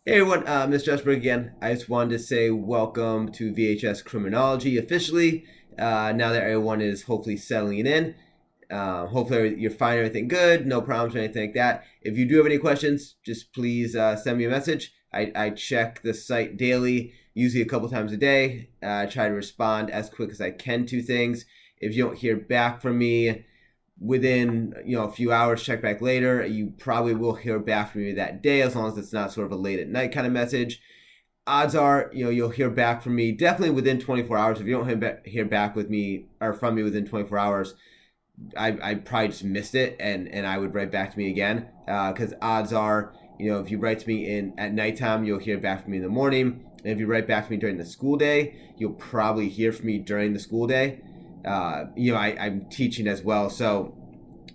Hey everyone, Mr. Jesberg again. I just wanted to say welcome to VHS Criminology officially. Now that everyone is hopefully settling in, hopefully you're finding everything good, no problems or anything like that. If you do have any questions, just please send me a message. I check the site daily, usually a couple times a day. I try to respond as quick as I can to things. If you don't hear back from me within a few hours, check back later, you probably will hear back from me that day, as long as it's not sort of a late at night kind of message. Odds are you'll hear back from me definitely within 24 hours. If you don't hear back with me or from me within 24 hours, I probably just missed it, and I would write back to me again, because odds are if you write to me in at nighttime, you'll hear back from me in the morning. And if you write back to me during the school day, you'll probably hear from me during the school day. I'm teaching as well, so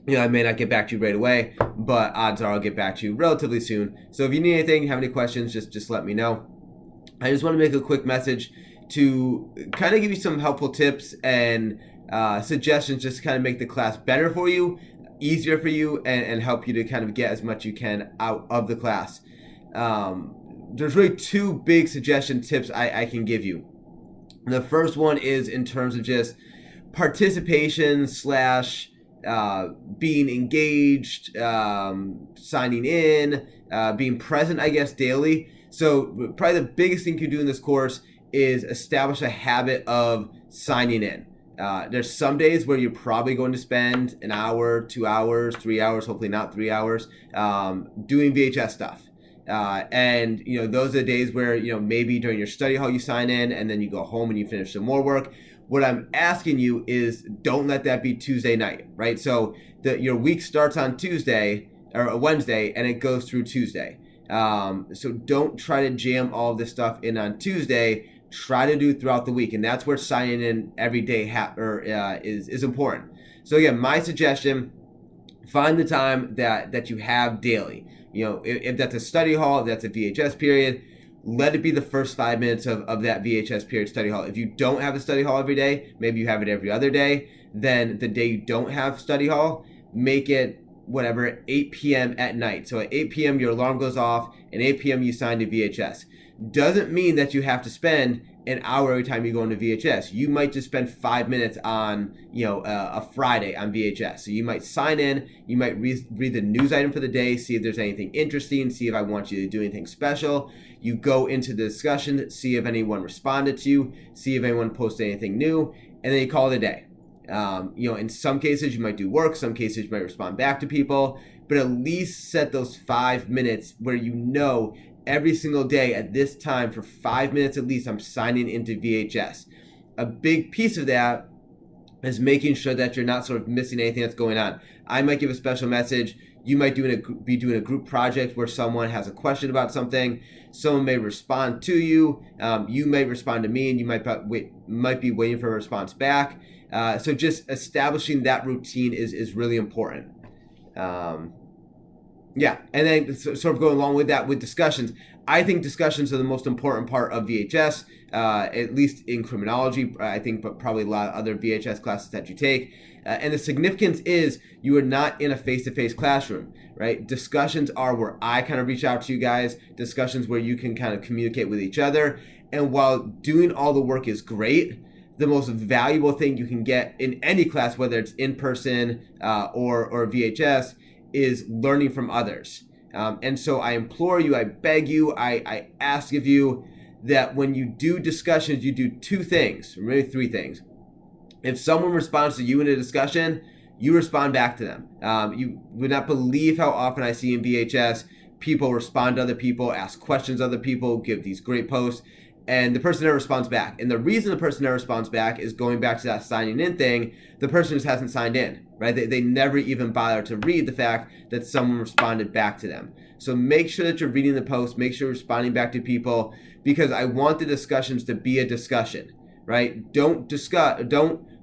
I may not get back to you right away, but odds are I'll get back to you relatively soon. So if you need anything, have any questions, just let me know. I just want to make a quick message to kind of give you some helpful tips and suggestions, just to kind of make the class better for you, easier for you, and help you to kind of get as much you can out of the class. There's really two big suggestion tips I can give you. The first one is in terms of just participation slash being engaged, signing in, being present, I guess, daily. So probably the biggest thing you can do in this course is establish a habit of signing in. There's some days where you're probably going to spend an hour, 2 hours, 3 hours, hopefully not 3 hours, doing VHS stuff. And those are the days where maybe during your study hall you sign in, and then you go home and you finish some more work. What I'm asking you is don't let that be Tuesday night, right? So your week starts on Tuesday or Wednesday and it goes through Tuesday. So don't try to jam all of this stuff in on Tuesday. Try to do it throughout the week, and that's where signing in every day is important. So again, my suggestion: find the time that you have daily. If that's a study hall, if that's a VHS period, let it be the first 5 minutes of that VHS period study hall. If you don't have a study hall every day, maybe you have it every other day, then the day you don't have study hall, make it whatever, 8 p.m. at night. So at 8 p.m. your alarm goes off, and 8 p.m. you sign to VHS. Doesn't mean that you have to spend an hour every time you go into VHS. You might just spend 5 minutes on, a Friday on VHS. So you might sign in, you might read the news item for the day, see if there's anything interesting, see if I want you to do anything special. You go into the discussion, see if anyone responded to you, see if anyone posted anything new, and then you call it a day. In some cases you might do work, some cases you might respond back to people, but at least set those 5 minutes where every single day at this time for 5 minutes at least I'm signing into VHS. A big piece of that is making sure that you're not sort of missing anything that's going on. I might give a special message. You might be doing a group project where someone has a question about something. Someone may respond to you. You may respond to me, and you might be waiting for a response back. So just establishing that routine is really important. Yeah, and then sort of going along with that with discussions. I think discussions are the most important part of VHS, at least in criminology, I think, but probably a lot of other VHS classes that you take. And the significance is you are not in a face-to-face classroom, right? Discussions are where I kind of reach out to you guys, discussions where you can kind of communicate with each other. And while doing all the work is great, the most valuable thing you can get in any class, whether it's in person or VHS, is learning from others. And so I implore you, I beg you, I ask of you that when you do discussions, you do two things, or maybe three things. If someone responds to you in a discussion, you respond back to them. You would not believe how often I see in VHS people respond to other people, ask questions to other people, give these great posts, and the person never responds back. And the reason the person never responds back is going back to that signing in thing. The person just hasn't signed in, right? They never even bother to read the fact that someone responded back to them. So make sure that you're reading the post, make sure you're responding back to people, because I want the discussions to be a discussion, right? Don't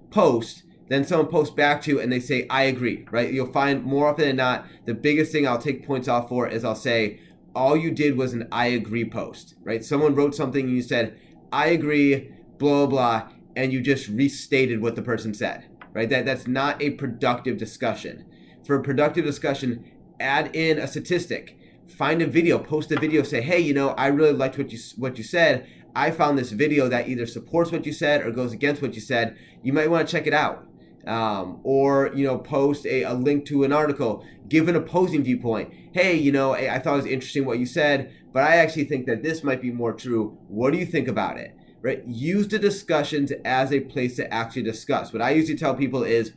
post, then someone posts back to you and they say, I agree, right? You'll find more often than not, the biggest thing I'll take points off for is I'll say, all you did was an I agree post, right? Someone wrote something and you said, I agree, blah, blah, and you just restated what the person said, right? That's not a productive discussion. For a productive discussion, add in a statistic. find a video, post a video, say, hey, I really liked what you said. I found this video that either supports what you said or goes against what you said. You might want to check it out. Or post a link to an article, give an opposing viewpoint. Hey, I thought it was interesting what you said, but I actually think that this might be more true. What do you think about it? Right? Use the discussions as a place to actually discuss. What I usually tell people is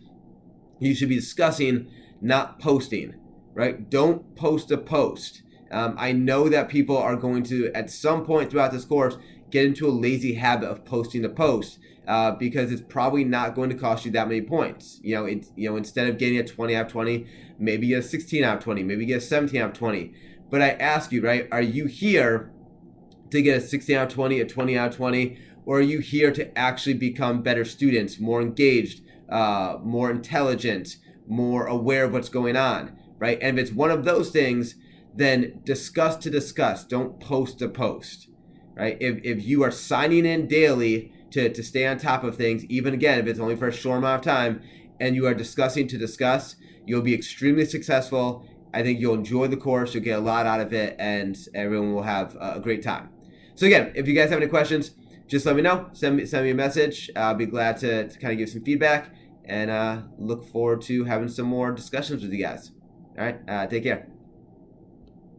you should be discussing, not posting, right? Don't post a post. I know that people are going to, at some point throughout this course, get into a lazy habit of posting a post. Because it's probably not going to cost you that many points. Instead of getting a 20 out of 20, maybe a 16 out of 20, maybe get a 17 out of 20. But I ask you, right, are you here to get a 16 out of 20, a 20 out of 20, or are you here to actually become better students, more engaged, more intelligent, more aware of what's going on, right? And if it's one of those things, then discuss to discuss. Don't post to post, right? If you are signing in daily to stay on top of things, even again, if it's only for a short amount of time, and you are discussing to discuss, you'll be extremely successful. I think you'll enjoy the course, you'll get a lot out of it, and everyone will have a great time. So again, if you guys have any questions, just let me know. Send me a message. I'll be glad to kind of give some feedback, and look forward to having some more discussions with you guys. All right, take care.